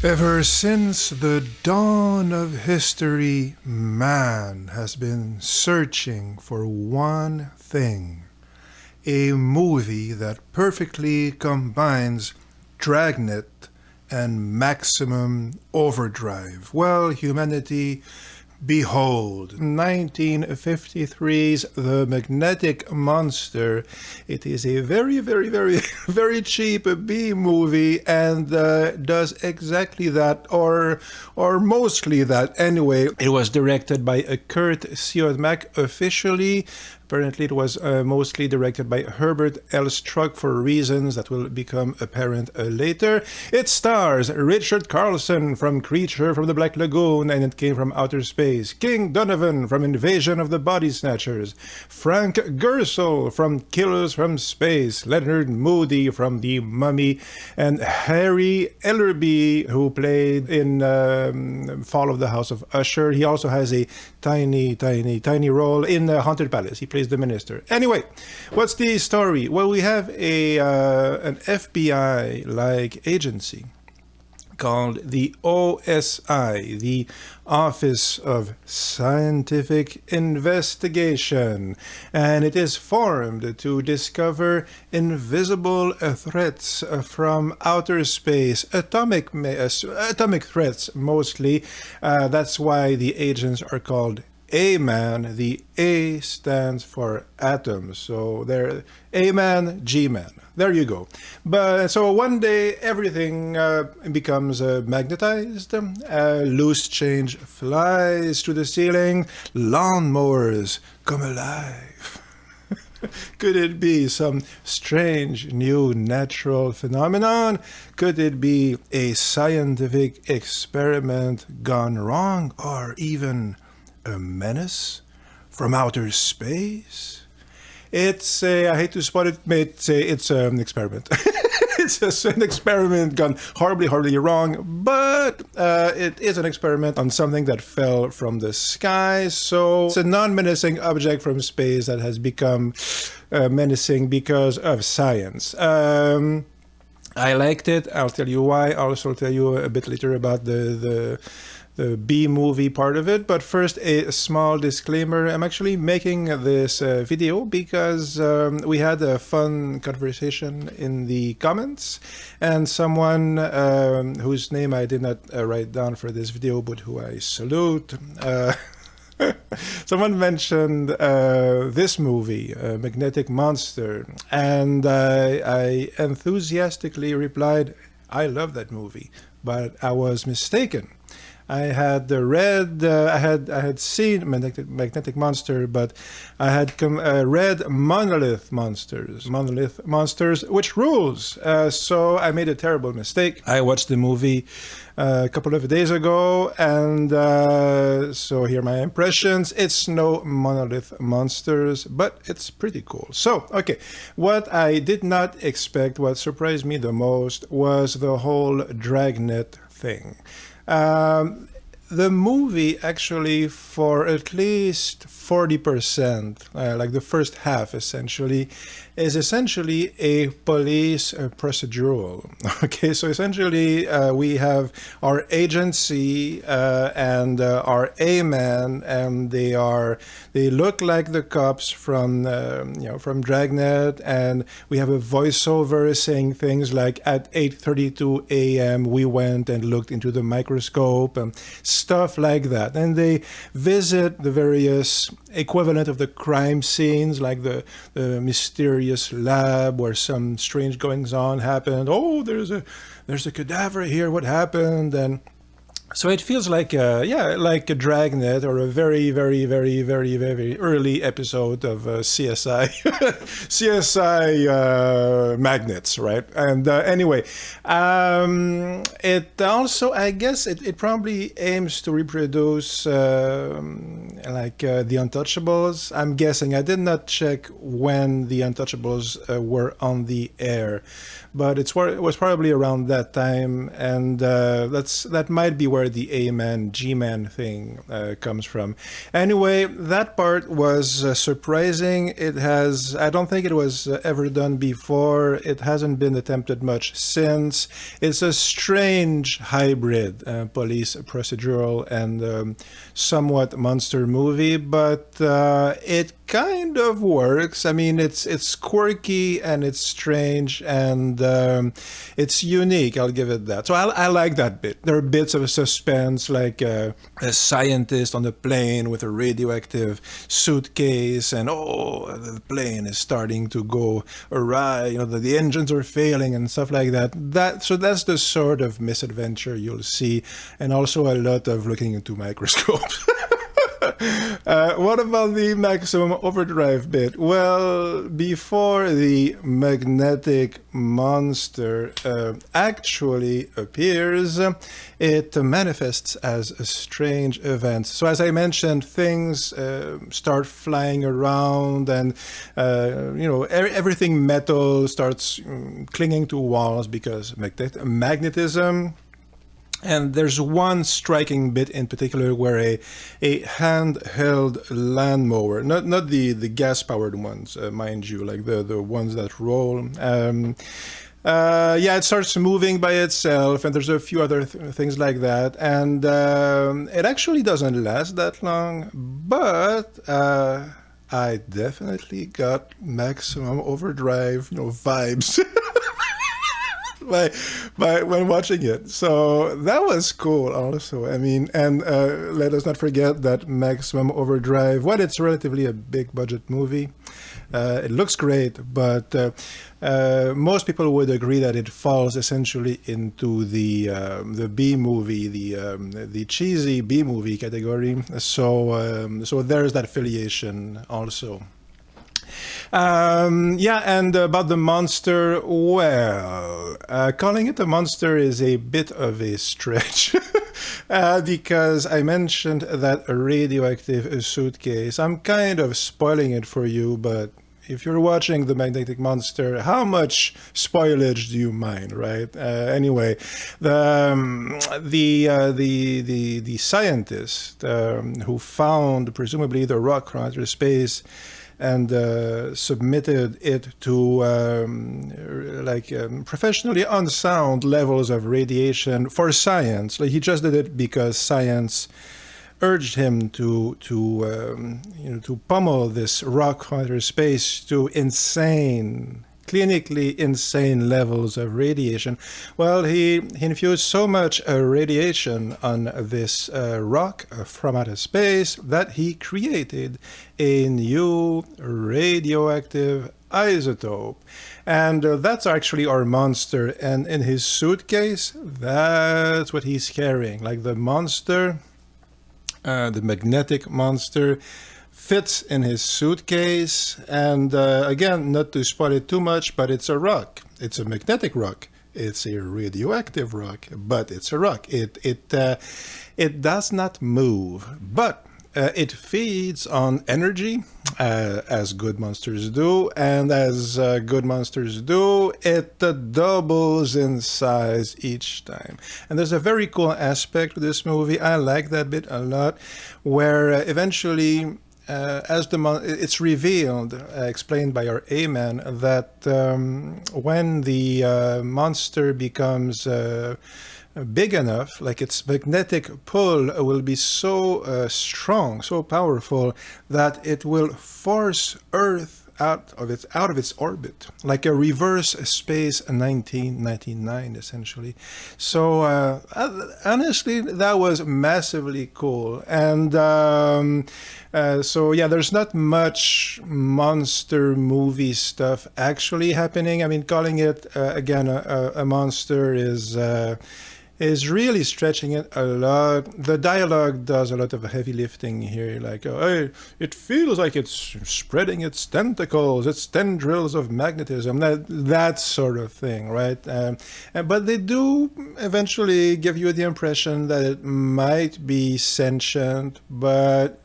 Ever since the dawn of history, man has been searching for one thing. A movie that perfectly combines Dragnet and maximum overdrive. Well, humanity, behold, 1953's The Magnetic Monster. It is a very, very, very, very cheap B movie and does exactly that, or mostly that. Anyway, it was directed by Kurt Siodmak officially. Apparently, it was mostly directed by Herbert L. Struck for reasons that will become apparent later. It stars Richard Carlson from Creature from the Black Lagoon and It Came from Outer Space, King Donovan from Invasion of the Body Snatchers, Frank Gersel from Killers from Space, Leonard Moody from The Mummy, and Harry Ellerby, who played in Fall of the House of Usher. He also has a tiny role in Haunted Palace. He plays the minister. Anyway, what's the story? Well, we have an FBI-like agency called the OSI, the Office of Scientific Investigation, and it is formed to discover invisible threats from outer space, atomic threats mostly. That's why the agents are called A-Man. The A stands for atoms, so they're A-Man, G-Man. There you go. But so one day everything becomes magnetized. Loose change flies to the ceiling. Lawnmowers come alive. Could it be some strange new natural phenomenon? Could it be a scientific experiment gone wrong, or even a menace from outer space? It's I hate to spot it, but it's an experiment. It's an experiment gone horribly wrong, but it is an experiment on something that fell from the sky. So it's a non-menacing object from space that has become menacing because of science. I liked it. I'll tell you why. I'll also tell you a bit later about the B-movie part of it. But first, a small disclaimer. I'm actually making this video because we had a fun conversation in the comments, and someone whose name I did not write down for this video, but who I salute, someone mentioned this movie, Magnetic Monster, and I enthusiastically replied, I love that movie, but I was mistaken. I had seen Magnetic Monster, but I had read Monolith Monsters, which rules. So I made a terrible mistake. I watched the movie a couple of days ago, and so here are my impressions. It's no Monolith Monsters, but it's pretty cool. So, okay, what I did not expect, what surprised me the most, was the whole Dragnet thing. The movie actually, for at least 40%, like the first half essentially, is essentially a police procedural. Okay, so essentially we have our agency and our A-Man, and they look like the cops from from Dragnet, and we have a voiceover saying things like, at 8:32 a.m. we went and looked into the microscope, and stuff like that. And they visit the various equivalent of the crime scenes, like the mysterious lab where some strange goings on happened. Oh, there's a cadaver here. What happened? And so it feels like like a Dragnet, or a very early episode of CSI, CSI Magnets, right? And anyway, it also, I guess, it probably aims to reproduce like The Untouchables. I'm guessing. I did not check when The Untouchables were on the air, but it was probably around that time, and that might be where where the A-man, G-man thing comes from. Anyway, that part was surprising. I don't think it was ever done before. It hasn't been attempted much since. It's a strange hybrid, police procedural and somewhat monster movie, but it kind of works. I mean, it's quirky and it's strange and it's unique. I'll give it that. So I like that bit. There are bits of suspense, like a scientist on a plane with a radioactive suitcase, and the plane is starting to go awry. You know, the engines are failing and stuff like that. So that's the sort of misadventure you'll see, and also a lot of looking into microscopes. What about the maximum overdrive bit? Well, before the magnetic monster actually appears, it manifests as a strange event. So as I mentioned, things start flying around, and everything metal starts clinging to walls because magnetism. And there's one striking bit in particular where a handheld lawnmower, not the gas-powered ones, mind you, like the ones that roll. It starts moving by itself, and there's a few other things like that. And it actually doesn't last that long, but I definitely got maximum overdrive, vibes. by when watching it. So that was cool also. I mean, and let us not forget that Maximum Overdrive, it's relatively a big budget movie. It looks great, but most people would agree that it falls essentially into the B movie, the cheesy B movie category. So there's that affiliation also. And about the monster, well, calling it a monster is a bit of a stretch because I mentioned that a radioactive suitcase. I'm kind of spoiling it for you, but if you're watching The Magnetic Monster, how much spoilage do you mind, right? Anyway, the scientist who found presumably the rock from outer space and submitted it to professionally unsound levels of radiation for science. Like, he just did it because science urged him to pummel this rock from outer space to clinically insane levels of radiation. Well, he infused so much radiation on this rock from outer space that he created a new radioactive isotope. And that's actually our monster. And in his suitcase, that's what he's carrying. Like, the monster, the magnetic monster, fits in his suitcase, and again, not to spoil it too much, but it's a rock. It's a magnetic rock. It's a radioactive rock, but it's a rock. It does not move, but it feeds on energy, as good monsters do, and as good monsters do, it doubles in size each time. And there's a very cool aspect to this movie. I like that bit a lot, where eventually, it's revealed, explained by our A-man, that when the monster becomes big enough, like, its magnetic pull will be so strong, so powerful, that it will force Earth out of its orbit, like a reverse space 1999, essentially. So honestly, that was massively cool. And there's not much monster movie stuff actually happening. I mean, calling it again a monster is really stretching it a lot. The dialogue does a lot of heavy lifting here, like, hey, it feels like it's spreading its tentacles, its tendrils of magnetism, that sort of thing, right? But they do eventually give you the impression that it might be sentient, but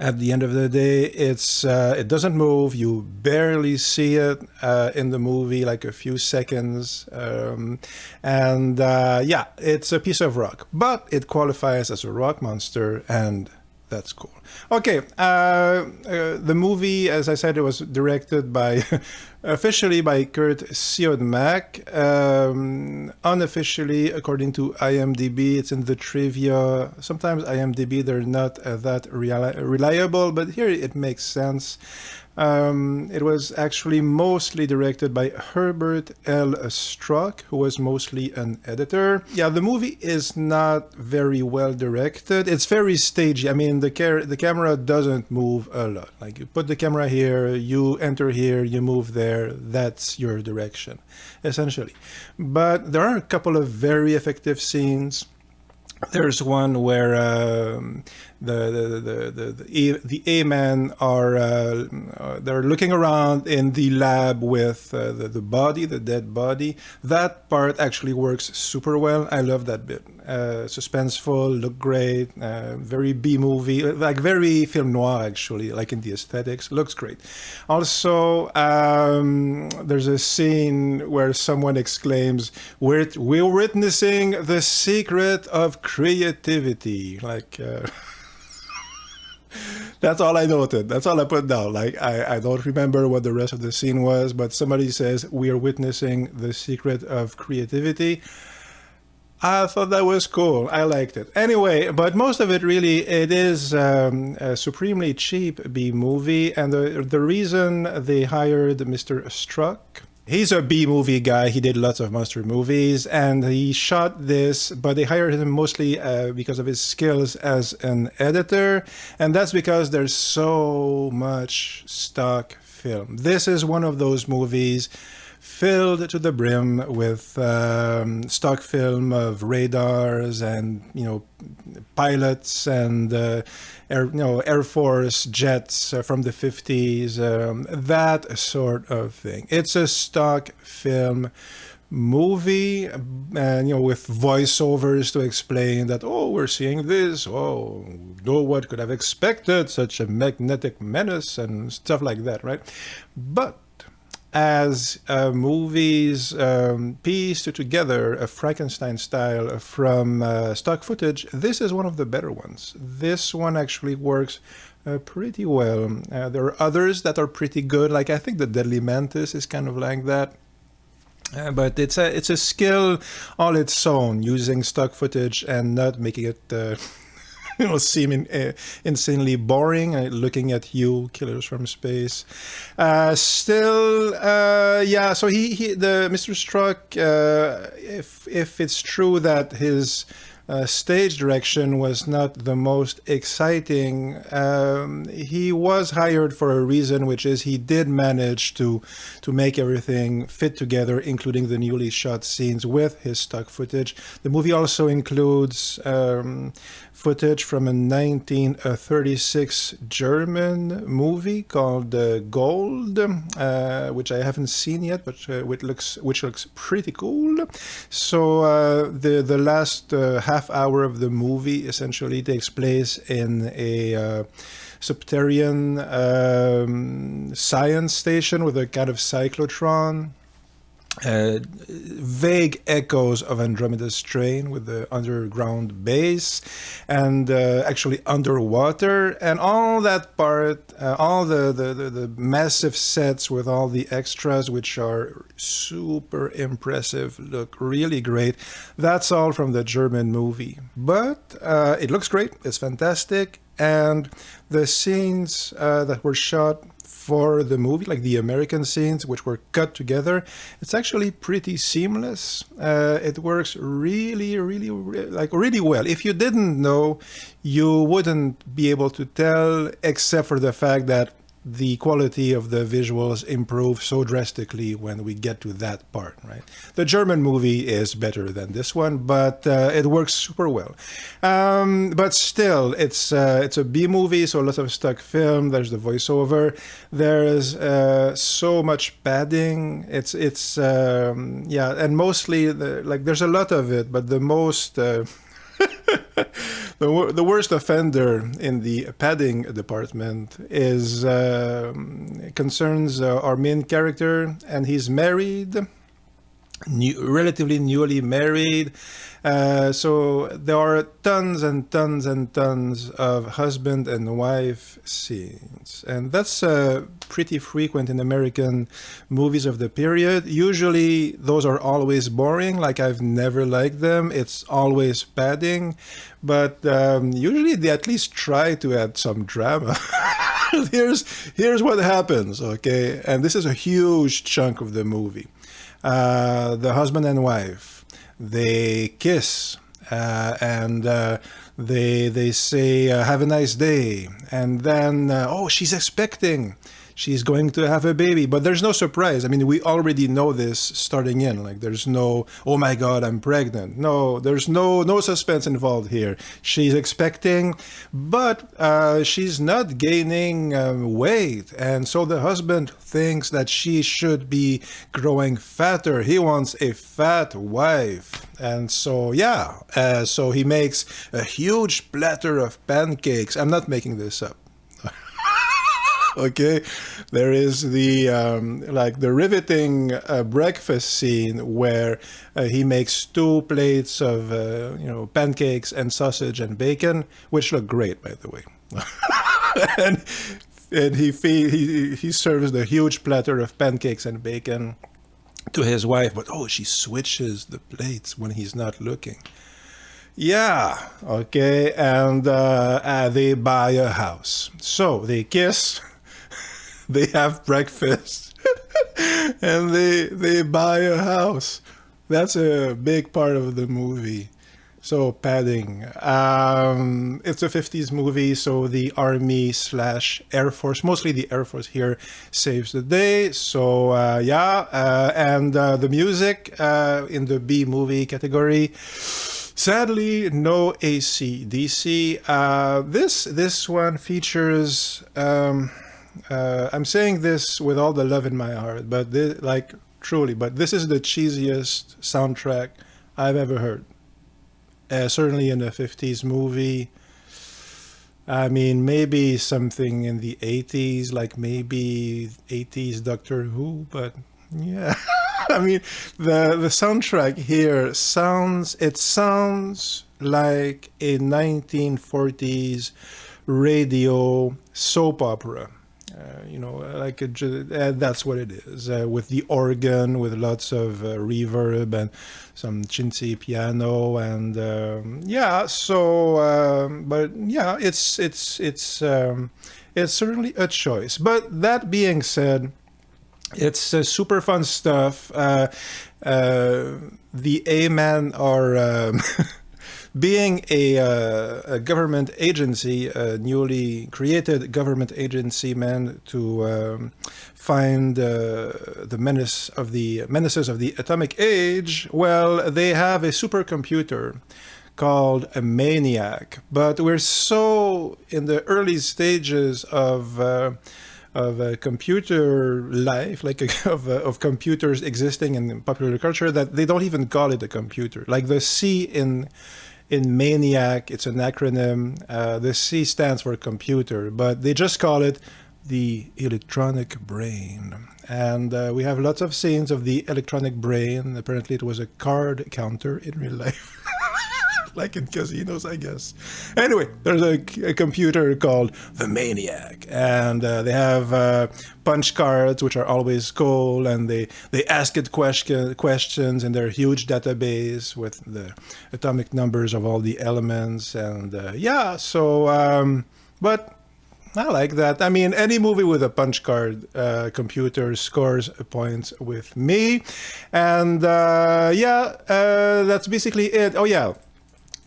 At the end of the day, it doesn't move. You barely see it in the movie, like a few seconds. Yeah, it's a piece of rock, but it qualifies as a rock monster, and that's cool. Okay, the movie, as I said, it was directed by, officially by Kurt Siodmak. Unofficially, according to IMDb, it's in the trivia. Sometimes IMDb, they're not that reliable, but here it makes sense. It was actually mostly directed by Herbert L. Struck, who was mostly an editor. Yeah, the movie is not very well directed. It's very stagey. I mean, the camera doesn't move a lot. Like, you put the camera here, you enter here, you move there. That's your direction, essentially. But there are a couple of very effective scenes. There's one where the A-men are they're looking around in the lab with the body, the dead body. That part actually works super well. I love that bit. Suspenseful, look great, very B-movie, like very film noir actually, like in the aesthetics. Looks great. Also, there's a scene where someone exclaims, we're witnessing the secret of creativity. Like... That's all I noted. That's all I put down. Like, I don't remember what the rest of the scene was, but somebody says, we are witnessing the secret of creativity. I thought that was cool. I liked it. Anyway, but most of it really, it is a supremely cheap B-movie. And the reason they hired Mr. Struck, he's a B-movie guy. He did lots of monster movies, and he shot this, but they hired him mostly because of his skills as an editor, and that's because there's so much stock film. This is one of those movies filled to the brim with stock film of radars and, you know, pilots and Air Force jets from the 50s, that sort of thing. It's a stock film movie, and with voiceovers to explain that, oh, we're seeing this, oh, no one could have expected such a magnetic menace and stuff like that, right? But as movies pieced together a Frankenstein style from stock footage, this is one of the better ones. This one actually works pretty well. There are others that are pretty good, like I think the Deadly Mantis is kind of like that. But it's a skill all its own, using stock footage and not making it seem insanely boring. Looking at you, Killers from Space. Still, yeah. So the Mr. Struck, if it's true that his stage direction was not the most exciting, he was hired for a reason, which is he did manage to make everything fit together, including the newly shot scenes with his stock footage. The movie also includes footage from a 1936 German movie called Gold, which I haven't seen yet, but which looks pretty cool. So the last half hour of the movie essentially takes place in a subterranean science station with a kind of cyclotron. Vague echoes of Andromeda's Strain with the underground base and actually underwater, and all that part, all the massive sets with all the extras, which are super impressive, look really great. That's all from the German movie, but it looks great. It's fantastic, and the scenes that were shot for the movie, like the American scenes, which were cut together, it's actually pretty seamless. It works really well. If you didn't know, you wouldn't be able to tell, except for the fact that the quality of the visuals improve so drastically when we get to that part, right? The German movie is better than this one, but it works super well. But still, it's a B movie, so lots of stock film. There's the voiceover. There's so much padding. It's yeah, and mostly there's a lot of it, but the most The worst offender in the padding department is concerns our main character, and he's married, relatively newly married. So there are tons and tons and tons of husband and wife scenes. And that's pretty frequent in American movies of the period. Usually those are always boring, like I've never liked them. It's always padding. But usually they at least try to add some drama. Here's what happens, okay? And this is a huge chunk of the movie. The husband and wife, they kiss, and they say have a nice day, and then oh, she's expecting, she's going to have a baby, but there's no surprise. I mean, we already know this starting in, like there's no, oh my god, I'm pregnant. No, there's no suspense involved here. She's expecting, but she's not gaining weight, and so the husband thinks that she should be growing fatter. He wants a fat wife. And so, yeah, so he makes a huge platter of pancakes. I'm not making this up. Okay, there is the like the riveting breakfast scene where he makes 2 plates of pancakes and sausage and bacon, which look great, by the way. and he serves the huge platter of pancakes and bacon to his wife, but oh, she switches the plates when he's not looking. Yeah, okay, and they buy a house. So they kiss, they have breakfast, and they buy a house. That's a big part of the movie. So padding. It's a 50s movie, so the Army/Air Force, mostly the Air Force here, saves the day. So and the music in the B movie category. Sadly, no AC/DC. This one features. I'm saying this with all the love in my heart, but truly, but this is the cheesiest soundtrack I've ever heard. Certainly in a 50s movie. I mean, maybe something in the 80s, like maybe 80s Doctor Who, but yeah. I mean, the soundtrack here sounds like a 1940s radio soap opera. That's what it is, with the organ, with lots of reverb and some chintzy piano, and but yeah, it's certainly a choice. But that being said, it's super fun stuff. The A-Men are being a government agency, a newly created government agency meant to find the menaces of the atomic age. Well, they have a supercomputer called a Maniac, but we're so in the early stages of computer life, of computers existing in popular culture, that they don't even call it a computer. Like the C in Maniac, it's an acronym. The C stands for computer, but they just call it the electronic brain. And we have lots of scenes of the electronic brain. Apparently it was a card counter in real life. Like in casinos, I guess. Anyway, there's a computer called the Maniac, and they have punch cards, which are always cool, and they ask it questions in their huge database with the atomic numbers of all the elements, and but I like that. I mean, any movie with a punch card computer scores points with me, and that's basically it. Oh yeah.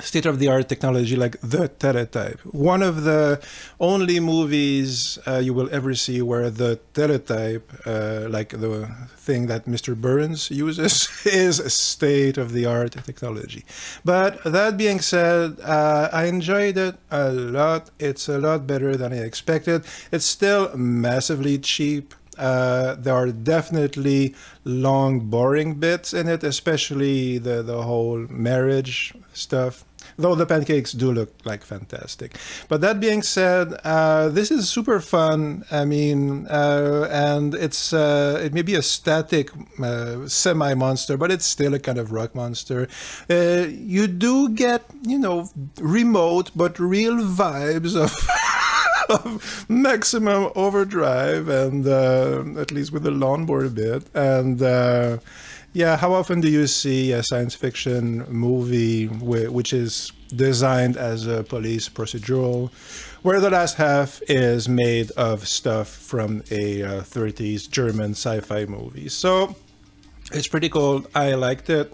State-of-the-art technology like the teletype. One of the only movies you will ever see where the teletype, like the thing that Mr. Burns uses, is state-of-the-art technology. But that being said, I enjoyed it a lot. It's a lot better than I expected. It's still massively cheap. There are definitely long, boring bits in it, especially the whole marriage stuff. Though the pancakes do look like fantastic. But that being said, this is super fun. I mean, and it may be a static semi-monster, but it's still a kind of rock monster. You do get, remote but real vibes of of maximum overdrive, and at least with the lawnmower bit. And yeah, how often do you see a science fiction movie which is designed as a police procedural, where the last half is made of stuff from a 30s German sci-fi movie? So it's pretty cool. I liked it.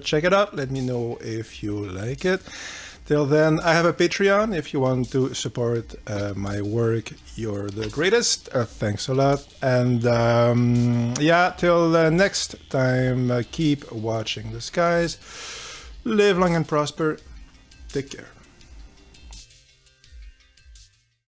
Check it out. Let me know if you like it. Till then, I have a Patreon. If you want to support my work, you're the greatest. Thanks a lot. And yeah, till next time, keep watching the skies. Live long and prosper. Take care.